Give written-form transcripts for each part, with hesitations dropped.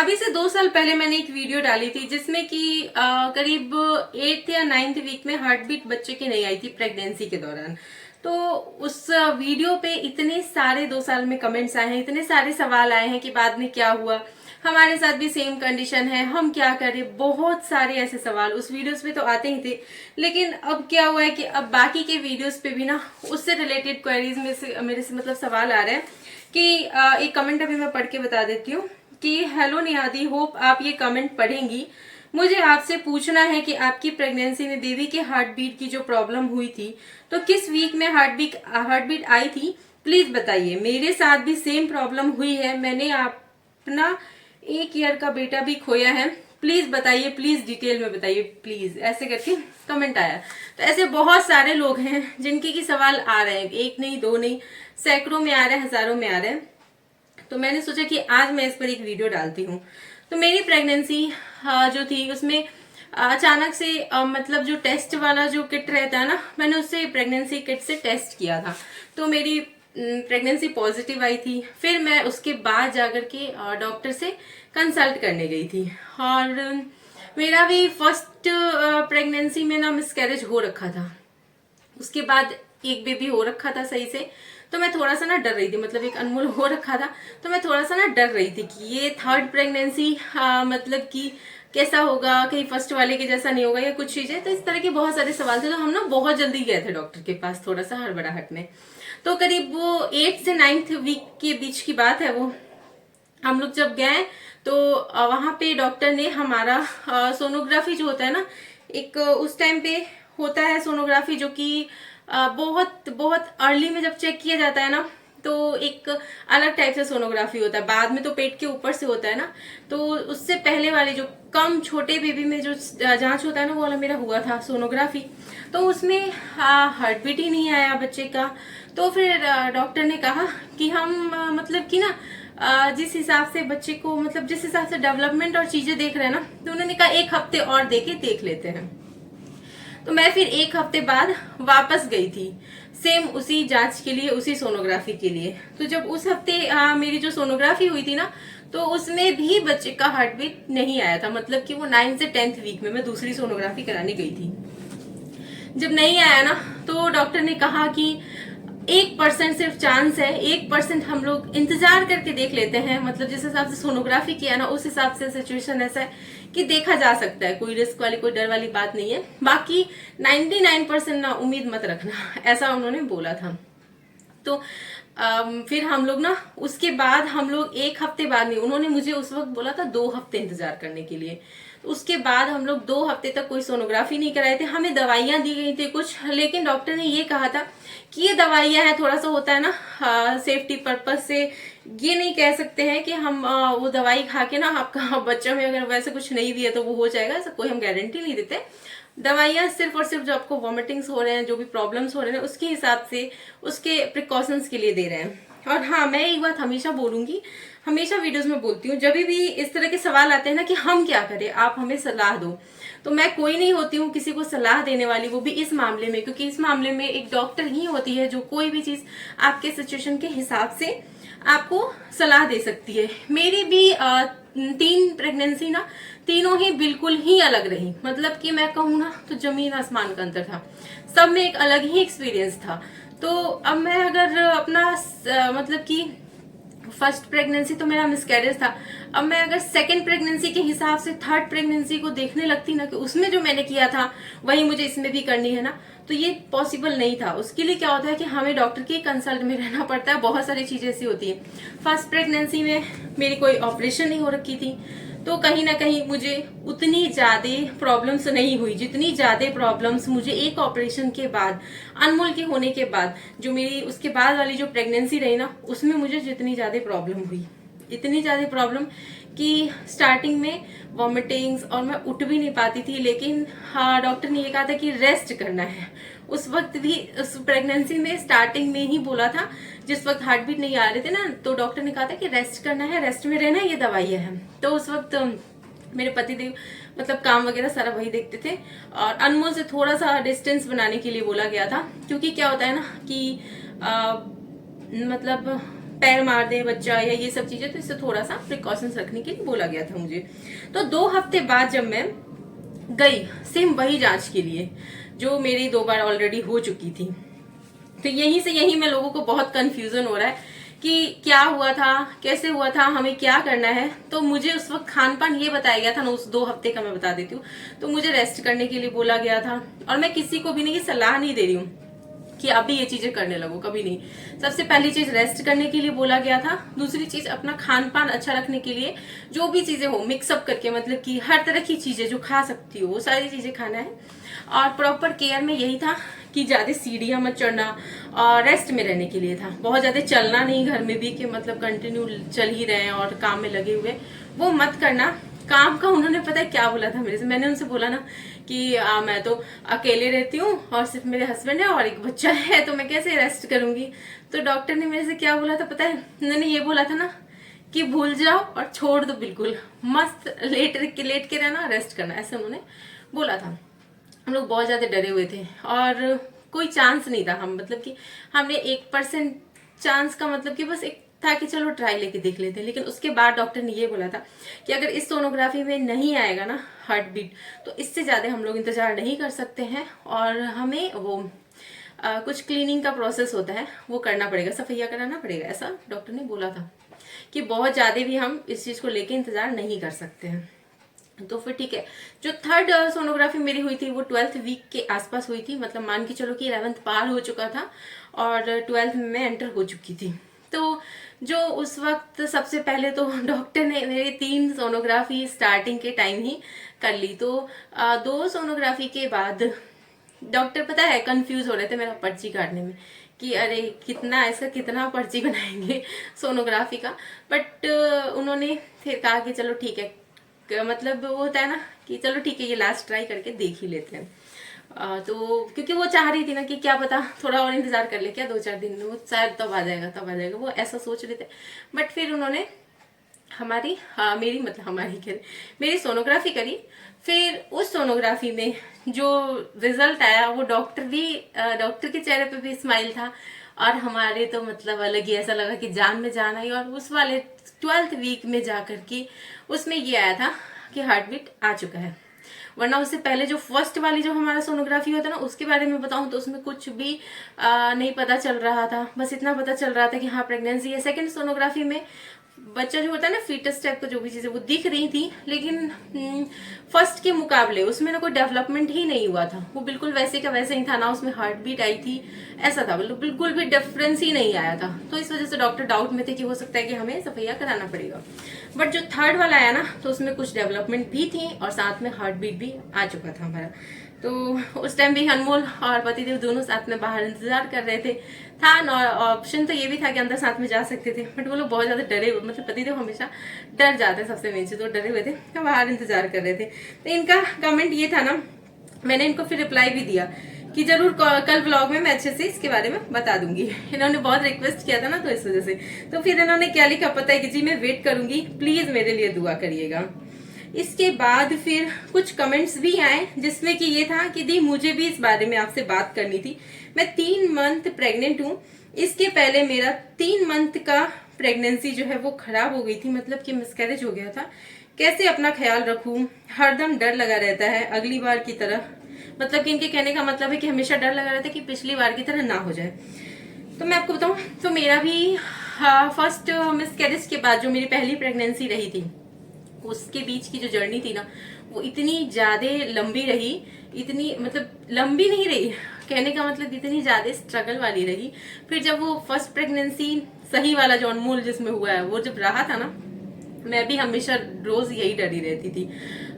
अभी से 2 साल पहले मैंने एक वीडियो डाली थी जिसमें कि करीब 8th या 9th वीक में हार्ट बीट बच्चे की नहीं आई थी प्रेगनेंसी के दौरान। तो उस वीडियो पे इतने सारे 2 साल में कमेंट्स आए हैं, इतने सारे सवाल आए हैं कि बाद में क्या हुआ, हमारे साथ भी सेम कंडीशन है, हम क्या करें। बहुत सारे ऐसे सवाल उस वीडियोस पे तो आते ही थे, लेकिन अब क्या हुआ है कि अब बाकी के वीडियोस पे भी ना उससे रिलेटेड क्वेरीज में से मेरे से मतलब सवाल आ रहे हैं कि एक कमेंट अभी मैं पढ़ के बता देती हूँ कि हेलो निहादी, होप आप ये कमेंट पढ़ेंगी। मुझे आपसे पूछना है कि आपकी प्रेगनेंसी में बेबी के हार्ट बीट की जो प्रॉब्लम हुई थी तो किस वीक में हार्ट बीट आई थी, प्लीज बताइए। मेरे साथ भी सेम प्रॉब्लम हुई है, मैंने अपना 1 ईयर का बेटा भी खोया है, प्लीज बताइए, प्लीज डिटेल में बताइए प्लीज, ऐसे करके कमेंट आया। तो ऐसे बहुत सारे लोग हैं जिनके की सवाल आ रहे हैं, एक नहीं दो नहीं, सैकड़ों में आ रहे हैं, हजारों में आ रहे हैं। तो मैंने सोचा कि आज मैं इस पर एक वीडियो डालती हूँ। तो मेरी प्रेगनेंसी जो थी उसमें अचानक से मतलब जो टेस्ट वाला जो किट रहता है ना, मैंने उससे प्रेगनेंसी किट से टेस्ट किया था तो मेरी प्रेगनेंसी पॉजिटिव आई थी। फिर मैं उसके बाद जाकर के डॉक्टर से कंसल्ट करने गई थी और मेरा भी फर्स्ट प्रेगनेंसी में ना मिसकैरेज हो रखा था। उसके बाद एक बेबी हो रखा था सही से, तो मैं थोड़ा सा ना डर रही थी, मतलब एक अनमोल हो रखा था तो मैं थोड़ा सा ना डर रही थी कि ये थर्ड प्रेगनेंसी मतलब कि कैसा होगा, कहीं फर्स्ट वाले के जैसा नहीं होगा या कुछ चीजें। तो इस तरह के बहुत सारे सवाल थे, तो हम ना बहुत जल्दी गए थे डॉक्टर के पास, थोड़ा सा हड़बड़ाहट में। तो करीब वो 8 से 9th वीक के बीच की बात है वो। हम लोग जब गए तो वहां पे डॉक्टर ने हमारा सोनोग्राफी जो होता है ना, एक उस टाइम पे होता है सोनोग्राफी जो कि बहुत बहुत अर्ली में जब चेक किया जाता है ना, तो एक अलग टाइप से सोनोग्राफी होता है। बाद में तो पेट के ऊपर से होता है ना, तो उससे पहले वाली जो कम छोटे बेबी में जो जांच होता है ना, वो वाला मेरा हुआ था सोनोग्राफी। तो उसमें हार्ट बीट ही नहीं आया बच्चे का। तो फिर डॉक्टर ने कहा कि हम मतलब कि ना जिस हिसाब से बच्चे को, मतलब जिस हिसाब से डेवलपमेंट और चीजें देख रहे हैं ना, तो उन्होंने कहा 1 हफ्ते और देख लेते हैं। तो मैं फिर 1 हफ्ते बाद वापस गई थी सेम उसी जांच के लिए, उसी सोनोग्राफी के लिए। तो जब उस हफ्ते मेरी जो सोनोग्राफी हुई थी ना, तो उसमें भी बच्चे का हार्ट बीट नहीं आया था। मतलब कि वो 9 से 10th वीक में मैं दूसरी सोनोग्राफी कराने गई थी। जब नहीं आया ना, तो डॉक्टर ने कहा कि 1% सिर्फ चांस है, 1% हम लोग इंतजार करके देख लेते हैं। मतलब जिस हिसाब से सोनोग्राफी किया ना, उस हिसाब से सिचुएशन ऐसा है कि देखा जा सकता है, कोई रिस्क वाली कोई डर वाली बात नहीं है। बाकी 99% ना उम्मीद मत रखना, ऐसा उन्होंने बोला था। तो फिर हम लोग ना उसके बाद हम लोग 1 हफ्ते बाद नहीं, उन्होंने मुझे उस वक्त बोला था 2 हफ्ते इंतजार करने के लिए। तो उसके बाद हम लोग 2 हफ्ते तक कोई सोनोग्राफी नहीं कराए थे। हमें दवाइयां दी गई थी कुछ, लेकिन डॉक्टर ने ये कहा था कि ये दवाइयां हैं, थोड़ा सा होता है ना सेफ्टी पर्पज से, ये नहीं कह सकते हैं कि हम वो दवाई खा के ना आपका बच्चा में अगर वैसे कुछ नहीं भी है तो वो हो जाएगा, ऐसा कोई हम गारंटी नहीं देते। दवाइयां सिर्फ और सिर्फ जो आपको वॉमिटिंग्स हो रहे हैं, जो भी प्रॉब्लम्स हो रहे हैं, उसके हिसाब से, उसके प्रिकॉशंस के लिए दे रहे हैं। और हाँ, मैं एक बात हमेशा बोलूंगी, हमेशा वीडियोस में बोलती हूँ, जब भी इस तरह के सवाल आते हैं ना कि हम क्या करें, आप हमें सलाह दो, तो मैं कोई नहीं होती हूँ किसी को सलाह देने वाली, वो भी इस मामले में, क्योंकि इस मामले में एक डॉक्टर ही होती है जो कोई भी चीज आपके सिचुएशन के हिसाब से आपको सलाह दे सकती है। मेरी भी 3 प्रेगनेंसी ना, तीनों ही बिल्कुल ही अलग रही। मतलब कि मैं कहूँ ना तो जमीन आसमान का अंतर था, सब में एक अलग ही एक्सपीरियंस था। तो अब मैं अगर अपना मतलब कि फर्स्ट प्रेगनेंसी तो मेरा मिसकैरेज था, अब मैं अगर सेकंड प्रेगनेंसी के हिसाब से थर्ड प्रेगनेंसी को देखने लगती ना कि उसमें जो मैंने किया था वही मुझे इसमें भी करनी है ना, तो ये पॉसिबल नहीं था। उसके लिए क्या होता है कि हमें डॉक्टर के कंसल्ट में रहना पड़ता है, बहुत सारी चीजें ऐसी होती है। फर्स्ट प्रेगनेंसी में मेरी कोई ऑपरेशन नहीं हो रखी थी, तो कहीं ना कहीं मुझे उतनी ज्यादा प्रॉब्लम्स नहीं हुई जितनी ज्यादा प्रॉब्लम्स मुझे एक ऑपरेशन के बाद, अनमोल के होने के बाद, जो मेरी उसके बाद वाली जो प्रेगनेंसी रही ना, उसमें मुझे जितनी ज्यादा प्रॉब्लम हुई, इतनी ज्यादा प्रॉब्लम कि स्टार्टिंग में वॉमिटिंग्स और मैं उठ भी नहीं पाती थी। लेकिन हाँ, डॉक्टर ने ये कहा था कि रेस्ट करना है। उस वक्त भी, उस प्रेगनेंसी में स्टार्टिंग में ही बोला था, जिस वक्त हार्ट बीट नहीं आ रहे थे ना, तो डॉक्टर ने कहा था कि रेस्ट करना है, रेस्ट में रहना है, ये दवाइयां हैं। तो उस वक्त मेरे पति देव मतलब काम वगैरह सारा वही देखते थे, और अनमोल से थोड़ा सा डिस्टेंस बनाने के लिए बोला गया था। क्योंकि क्या होता है ना कि मतलब पैर मार दे बच्चा या ये सब चीजें, तो इससे थोड़ा सा प्रिकॉशंस रखने के लिए बोला गया था मुझे। तो 2 हफ्ते बाद जब मैं गई सेम वही जांच के लिए जो मेरी 2 बार ऑलरेडी हो चुकी थी, तो यहीं से यहीं में लोगों को बहुत कंफ्यूजन हो रहा है कि क्या हुआ था, कैसे हुआ था, हमें क्या करना है। तो मुझे उस वक्त खान पान ये बताया गया था ना, उस 2 हफ्ते का मैं बता देती हूँ। तो मुझे रेस्ट करने के लिए बोला गया था, और मैं किसी को भी नहीं सलाह नहीं दे रही हूँ कि अभी ये चीजें करने लगो, कभी नहीं। सबसे पहली चीज रेस्ट करने के लिए बोला गया था। दूसरी चीज अपना खान पान अच्छा रखने के लिए जो भी चीजें हो मिक्सअप करके, मतलब कि हर तरह की चीजें जो खा सकती हो वो सारी चीजें खाना है। और प्रॉपर केयर में यही था कि ज्यादा सीढ़ियां मत चढ़ना, और रेस्ट में रहने के लिए था। बहुत ज्यादा चलना नहीं घर में भी कि मतलब कंटिन्यू चल ही रहे हैं और काम में लगे हुए, वो मत करना। काम का उन्होंने पता है क्या बोला था मेरे से, मैंने उनसे बोला ना कि मैं तो अकेले रहती हूँ और सिर्फ मेरे हस्बैंड है और एक बच्चा है, तो मैं कैसे रेस्ट करूंगी। तो डॉक्टर ने मेरे से क्या बोला था पता है, उन्होंने ये बोला था ना कि भूल जाओ और छोड़ दो, बिल्कुल मस्त लेट के रहना, रेस्ट करना, ऐसे उन्होंने बोला था। हम लोग बहुत ज्यादा डरे हुए थे और कोई चांस नहीं था, हम मतलब कि हमने 1% चांस का मतलब कि बस एक था कि चलो ट्राई लेके देख लेते हैं। लेकिन उसके बाद डॉक्टर ने ये बोला था कि अगर इस सोनोग्राफी में नहीं आएगा ना हार्ट बीट, तो इससे ज्यादा हम लोग इंतजार नहीं कर सकते हैं, और हमें वो कुछ क्लीनिंग का प्रोसेस होता है वो करना पड़ेगा, सफाइया कराना पड़ेगा, ऐसा डॉक्टर ने बोला था कि बहुत ज्यादा भी हम इस चीज को लेके इंतजार नहीं कर सकते हैं। तो फिर ठीक है, जो 3rd सोनोग्राफी मेरी हुई थी वो 12th वीक के आसपास हुई थी, मतलब मान के चलो कि 11th पार हो चुका था और 12th में मैं एंटर हो चुकी थी। तो जो उस वक्त सबसे पहले तो डॉक्टर ने मेरी 3 सोनोग्राफी स्टार्टिंग के टाइम ही कर ली। तो 2 सोनोग्राफी के बाद डॉक्टर पता है कंफ्यूज हो रहे थे मेरा पर्ची काटने में कि अरे कितना ऐसा कितना पर्ची बनाएंगे सोनोग्राफी का। बट उन्होंने फिर कहा कि चलो ठीक है, मतलब वो होता है ना कि चलो ठीक है ये लास्ट ट्राई करके देख ही लेते हैं। तो क्योंकि वो चाह रही थी ना कि क्या पता थोड़ा और इंतजार कर ले, क्या 2-4 दिन, वो शायद तब आ जाएगा तब आ जाएगा, वो ऐसा सोच रहे थे। बट फिर उन्होंने हमारी मेरी मतलब हमारी कह मेरी सोनोग्राफी करी। फिर उस सोनोग्राफी में जो रिजल्ट आया वो डॉक्टर के चेहरे पे भी स्माइल था, और हमारे तो मतलब अलग ही ऐसा लगा कि जान में जान आई। और उस वाले 12th वीक में जाकर के उसमें ये आया था कि हार्ट बीट आ चुका है। वरना उससे पहले जो फर्स्ट वाली जो हमारा सोनोग्राफी होता ना, उसके बारे में बताऊं तो उसमें कुछ भी नहीं पता चल रहा था। बस इतना पता चल रहा था कि हाँ प्रेगनेंसी है। सेकंड सोनोग्राफी में बच्चा जो होता है ना फीटस टाइप का जो भी चीजें वो दिख रही थी, लेकिन फर्स्ट के मुकाबले उसमें ना कोई डेवलपमेंट ही नहीं हुआ था, वो बिल्कुल वैसे का वैसे ही था ना, उसमें हार्ट बीट आई थी, ऐसा था, बिल्कुल भी डिफरेंस ही नहीं आया था। तो इस वजह से डॉक्टर डाउट में थे कि हो सकता है कि हमें सफैया कराना पड़ेगा। बट जो 3rd वाला आया ना तो उसमें कुछ डेवलपमेंट भी थी और साथ में हार्ट बीट भी आ चुका था हमारा। तो उस टाइम भी अनमोल और पतिदेव दोनों साथ में बाहर इंतजार कर रहे थे। था ऑप्शन तो ये भी था कि अंदर साथ में जा सकते थे, बट वो लोग बहुत ज्यादा डरे हुए, मतलब पतिदेव हमेशा डर जाते हैं सबसे मेन से, तो डरे हुए थे तो बाहर इंतजार कर रहे थे। तो इनका कमेंट ये था ना, मैंने इनको फिर रिप्लाई भी दिया कि जरूर कल व्लॉग में मैं अच्छे से इसके बारे में बता दूंगी। इन्होंने बहुत रिक्वेस्ट किया था ना तो इस वजह से। तो फिर इन्होंने क्या लिखा पता है कि जी मैं वेट करूंगी, प्लीज मेरे लिए दुआ करिएगा। इसके बाद फिर कुछ कमेंट्स भी आए जिसमें कि ये था कि दी मुझे भी इस बारे में आपसे बात करनी थी। मैं 3 मंथ प्रेग्नेंट हूँ। इसके पहले मेरा 3 मंथ का प्रेगनेंसी जो है वो खराब हो गई थी, मतलब कि मिसकैरेज हो गया था। कैसे अपना ख्याल रखूं, हरदम डर लगा रहता है अगली बार की तरह, मतलब कि इनके कहने का मतलब है कि हमेशा डर लगा रहता है कि पिछली बार की तरह ना हो जाए। तो मैं आपको बताऊं तो मेरा भी फर्स्ट मिसकैरेज के बाद जो मेरी पहली प्रेगनेंसी रही थी उसके बीच की जो जर्नी थी ना वो इतनी ज्यादा लंबी रही, इतनी मतलब लंबी नहीं रही, कहने का मतलब इतनी ज्यादा स्ट्रगल वाली रही। फिर जब वो फर्स्ट प्रेगनेंसी सही वाला जो अनमोल जिसमें हुआ है वो जब रहा था ना, मैं भी हमेशा रोज यही डरी रहती थी।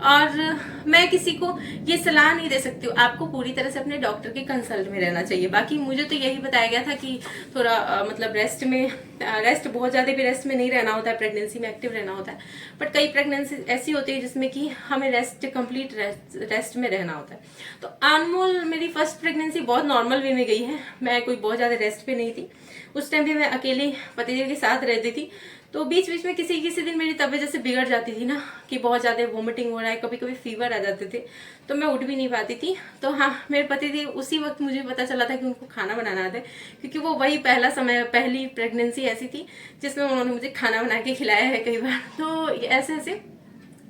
और मैं किसी को ये सलाह नहीं दे सकती हूँ, आपको पूरी तरह से अपने डॉक्टर के कंसल्ट में रहना चाहिए। बाकी मुझे तो यही बताया गया था कि थोड़ा मतलब रेस्ट बहुत ज्यादा भी रेस्ट में नहीं रहना होता है, प्रेगनेंसी में एक्टिव रहना होता है। बट कई प्रेगनेंसी ऐसी होती है जिसमें कि हमें कंप्लीट रेस्ट में रहना होता है। तो अनमोल मेरी फर्स्ट प्रेगनेंसी बहुत नॉर्मल वे में गई है, मैं कोई बहुत ज्यादा रेस्ट पे नहीं थी। उस टाइम भी मैं अकेले पतिदेव के साथ रहती थी, तो बीच बीच में किसी किसी दिन मेरी तबीयत जैसे बिगड़ जाती थी ना, कि बहुत ज़्यादा वोमिटिंग हो रहा है, कभी कभी फीवर आ जाते थे, तो मैं उठ भी नहीं पाती थी। तो हाँ, मेरे पति थे, उसी वक्त मुझे पता चला था कि उनको खाना बनाना आता है, क्योंकि वो वही पहली प्रेगनेंसी ऐसी थी जिसमें उन्होंने मुझे खाना बना के खिलाया है कई बार। तो ऐसे ऐसे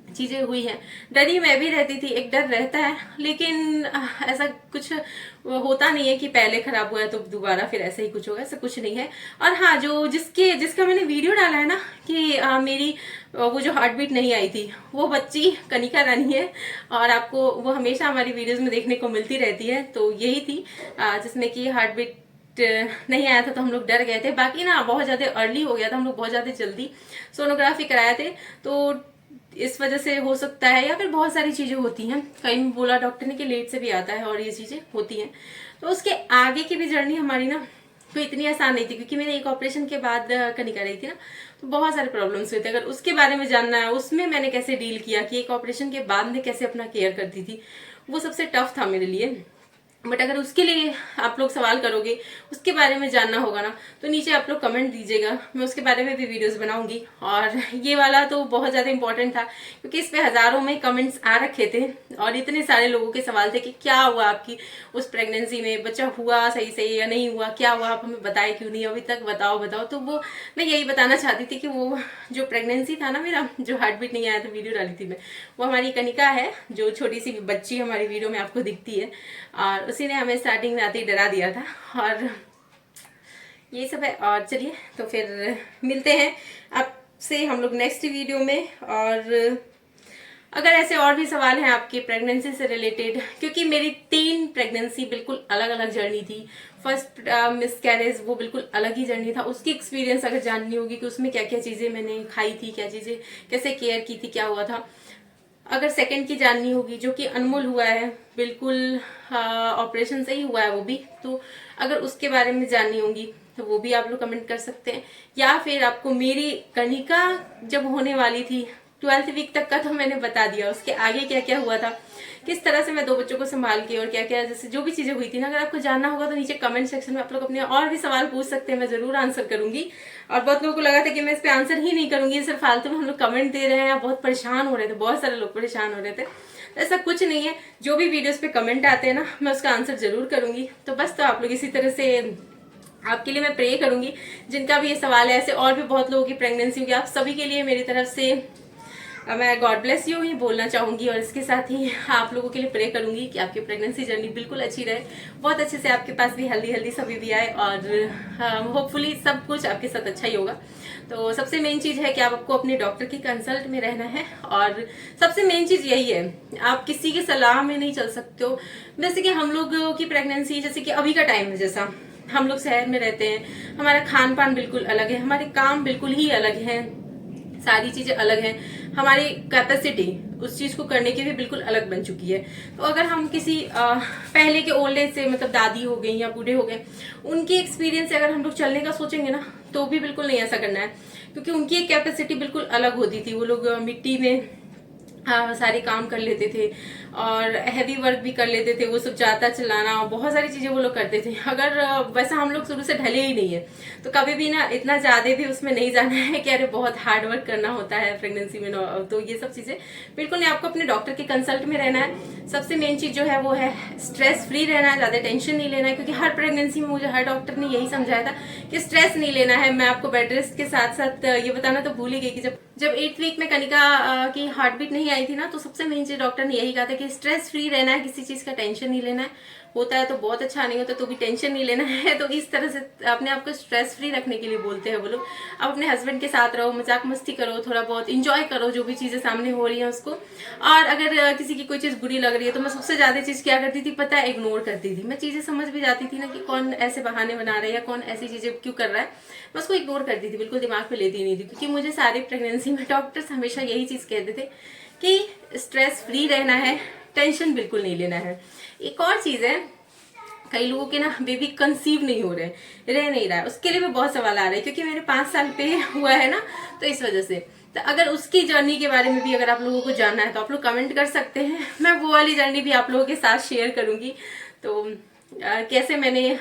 चीज़ें हुई हैं। डरी मैं भी रहती थी, एक डर रहता है, लेकिन ऐसा कुछ होता नहीं है कि पहले खराब हुआ है तो दोबारा फिर ऐसे ही कुछ होगा, ऐसा कुछ नहीं है। और हाँ, जो जिसका मैंने वीडियो डाला है ना कि मेरी वो जो हार्ट बीट नहीं आई थी, वो बच्ची कनिका रानी है, और आपको वो हमेशा हमारी वीडियोज में देखने को मिलती रहती है। तो यही थी जिसमें कि हार्ट बीट नहीं आया था, तो हम लोग डर गए थे। बाकी ना बहुत ज्यादा अर्ली हो गया था, हम लोग बहुत ज्यादा जल्दी सोनोग्राफी कराए थे, तो इस वजह से हो सकता है, या फिर बहुत सारी चीजें होती हैं। कहीं बोला डॉक्टर ने कि लेट से भी आता है, और ये चीजें होती हैं। तो उसके आगे की भी जर्नी हमारी ना कोई इतनी आसान नहीं थी, क्योंकि मैंने एक ऑपरेशन के बाद कनिका रही थी ना, तो बहुत सारे प्रॉब्लम्स हुए थे। अगर उसके बारे में जानना है, उसमें मैंने कैसे डील किया, कि एक ऑपरेशन के बाद में कैसे अपना केयर करती थी, वो सबसे टफ था मेरे लिए। बट अगर उसके लिए आप लोग सवाल करोगे, उसके बारे में जानना होगा ना, तो नीचे आप लोग कमेंट दीजिएगा, मैं उसके बारे में भी वीडियोस बनाऊंगी। और ये वाला तो बहुत ज़्यादा इंपॉर्टेंट था, क्योंकि इस पे हज़ारों में कमेंट्स आ रखे थे, और इतने सारे लोगों के सवाल थे कि क्या हुआ आपकी उस प्रेगनेंसी में, बच्चा हुआ सही से या नहीं हुआ, क्या हुआ, आप हमें बताए क्यों नहीं अभी तक, बताओ बताओ। तो वो मैं यही बताना चाहती थी कि वो जो प्रेगनेंसी था ना मेरा, जो हार्ट बीट नहीं आया था, वीडियो डाली थी मैं, वो हमारी कनिका है, जो छोटी सी बच्ची हमारी वीडियो में आपको दिखती है, और उसी ने हमें स्टार्टिंग में आते ही डरा दिया था। और ये सब है। और चलिए, तो फिर मिलते हैं आपसे हम लोग नेक्स्ट वीडियो में। और अगर ऐसे और भी सवाल हैं आपके प्रेगनेंसी से रिलेटेड, क्योंकि मेरी 3 प्रेगनेंसी बिल्कुल अलग अलग जर्नी थी। फर्स्ट मिसकैरेज वो बिल्कुल अलग ही जर्नी था, उसकी एक्सपीरियंस अगर जाननी होगी कि उसमें क्या क्या चीज़ें मैंने खाई थी, क्या चीज़ें कैसे केयर की थी, क्या हुआ था। अगर सेकंड की जाननी होगी, जो कि अनमोल हुआ है, बिल्कुल ऑपरेशन से ही हुआ है वो भी, तो अगर उसके बारे में जाननी होगी तो वो भी आप लोग कमेंट कर सकते हैं। या फिर आपको मेरी कनिका जब होने वाली थी 12th वीक तक का तो मैंने बता दिया, उसके आगे क्या क्या हुआ था, किस तरह से मैं 2 बच्चों को संभाल के, और क्या क्या जैसे जो भी चीजें हुई थी ना, अगर आपको जानना होगा तो नीचे कमेंट सेक्शन में आप लोग अपने और भी सवाल पूछ सकते हैं, मैं जरूर आंसर करूंगी। और बहुत लोगों को लगा था कि मैं इस पे आंसर ही नहीं करूंगी, सिर्फ फालतू में हम लोग कमेंट दे रहे हैं, बहुत परेशान हो रहे थे, बहुत सारे लोग परेशान हो रहे थे। ऐसा कुछ नहीं है, जो भी वीडियोस पे कमेंट आते हैं ना, मैं उसका आंसर जरूर करूंगी। तो बस, तो आप लोग इसी तरह से आपके लिए मैं प्रे करूंगी, जिनका भी ये सवाल है, ऐसे और भी बहुत लोगों की प्रेगनेंसी होगी, आप सभी के लिए मेरी तरफ से मैं गॉड ब्लेस यू ही बोलना चाहूंगी। और इसके साथ ही आप लोगों के लिए प्रे करूंगी कि आपकी प्रेगनेंसी जर्नी बिल्कुल अच्छी रहे, बहुत अच्छे से आपके पास भी हेल्दी सभी भी आए, और होपफुली सब कुछ आपके साथ अच्छा ही होगा। तो सबसे मेन चीज है कि आपको अपने डॉक्टर की कंसल्ट में रहना है, और सबसे मेन चीज यही है, आप किसी की सलाह में नहीं चल सकते हो। जैसे कि हम लोगों की प्रेगनेंसी, जैसे कि अभी का टाइम है, जैसा हम लोग शहर में रहते हैं, हमारा खान पान बिल्कुल अलग है, हमारे काम बिल्कुल ही अलग है, सारी चीजें अलग हैं, हमारी कैपेसिटी उस चीज को करने की भी बिल्कुल अलग बन चुकी है। तो अगर हम किसी पहले के ओल्ड एज से, मतलब दादी हो गई या बूढ़े हो गए, उनकी एक्सपीरियंस से अगर हम लोग चलने का सोचेंगे ना, तो भी बिल्कुल नहीं ऐसा करना है, क्योंकि उनकी एक कैपेसिटी बिल्कुल अलग होती थी। वो लोग मिट्टी में सारे काम कर लेते थे, और हैवी वर्क भी कर लेते थे, वो सब जाता चलाना, बहुत सारी चीजें वो लोग करते थे। अगर वैसा हम लोग शुरू से ढले ही नहीं है, तो कभी भी ना इतना ज्यादा भी उसमें नहीं जाना है कि अरे बहुत हार्ड वर्क करना होता है प्रेगनेंसी में। तो ये सब चीजें बिल्कुल नहीं, आपको अपने डॉक्टर के कंसल्ट में रहना है। सबसे मेन चीज जो है वो है स्ट्रेस फ्री रहना है, ज्यादा टेंशन नहीं लेना है, क्योंकि हर प्रेगनेंसी में मुझे हर डॉक्टर ने यही समझाया था कि स्ट्रेस नहीं लेना है। मैं आपको बेड रेस्ट के साथ साथ ये बताना तो भूल ही गई कि जब 8th वीक में कनिका की हार्ट बीट नहीं आई थी ना, तो सबसे मेन चीज डॉक्टर ने यही कहा था कि स्ट्रेस फ्री रहना है, किसी चीज का टेंशन नहीं लेना है, होता है तो बहुत अच्छा, नहीं होता तो भी टेंशन नहीं लेना है। तो इस तरह से अपने आप को स्ट्रेस फ्री रखने के लिए बोलते हैं वो लोग। अब अपने हस्बैंड के साथ रहो, मजाक मस्ती करो, थोड़ा बहुत इंजॉय करो जो भी चीजें सामने हो रही है उसको। और अगर किसी की कोई चीज बुरी लग रही है, तो मैं सबसे ज्यादा चीज क्या करती थी पता है, इग्नोर करती थी। मैं चीजें समझ भी जाती थी ना कि कौन ऐसे बहाने बना रहा है या कौन ऐसी चीजें क्यों कर रहा है, मैं उसको इग्नोर करती थी, बिल्कुल दिमाग पे लेती नहीं थी। क्योंकि मुझे सारी प्रेगनेंसी में डॉक्टर्स हमेशा यही चीज कहते थे कि स्ट्रेस फ्री रहना है, टेंशन बिल्कुल नहीं लेना है। एक और चीज है, कई लोगों के ना बेबी कंसीव नहीं हो रह नहीं रहा है, उसके लिए भी बहुत सवाल आ रहे हैं, क्योंकि मेरे 5 साल पे हुआ है ना, तो इस वजह से। तो अगर उसकी जर्नी के बारे में भी अगर आप लोगों को जानना है, तो आप लोग कमेंट कर सकते हैं, मैं वो वाली जर्नी भी आप लोगों के साथ शेयर करूंगी। तो कैसे मैंने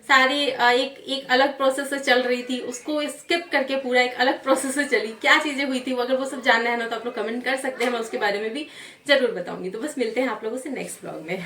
सारी एक अलग प्रोसेस से चल रही थी उसको स्किप करके पूरा एक अलग प्रोसेस से चली, क्या चीजें हुई थी, वो अगर वो सब जानना है ना तो आप लोग कमेंट कर सकते हैं, मैं उसके बारे में भी जरूर बताऊंगी। तो बस मिलते हैं आप लोगों से नेक्स्ट ब्लॉग में।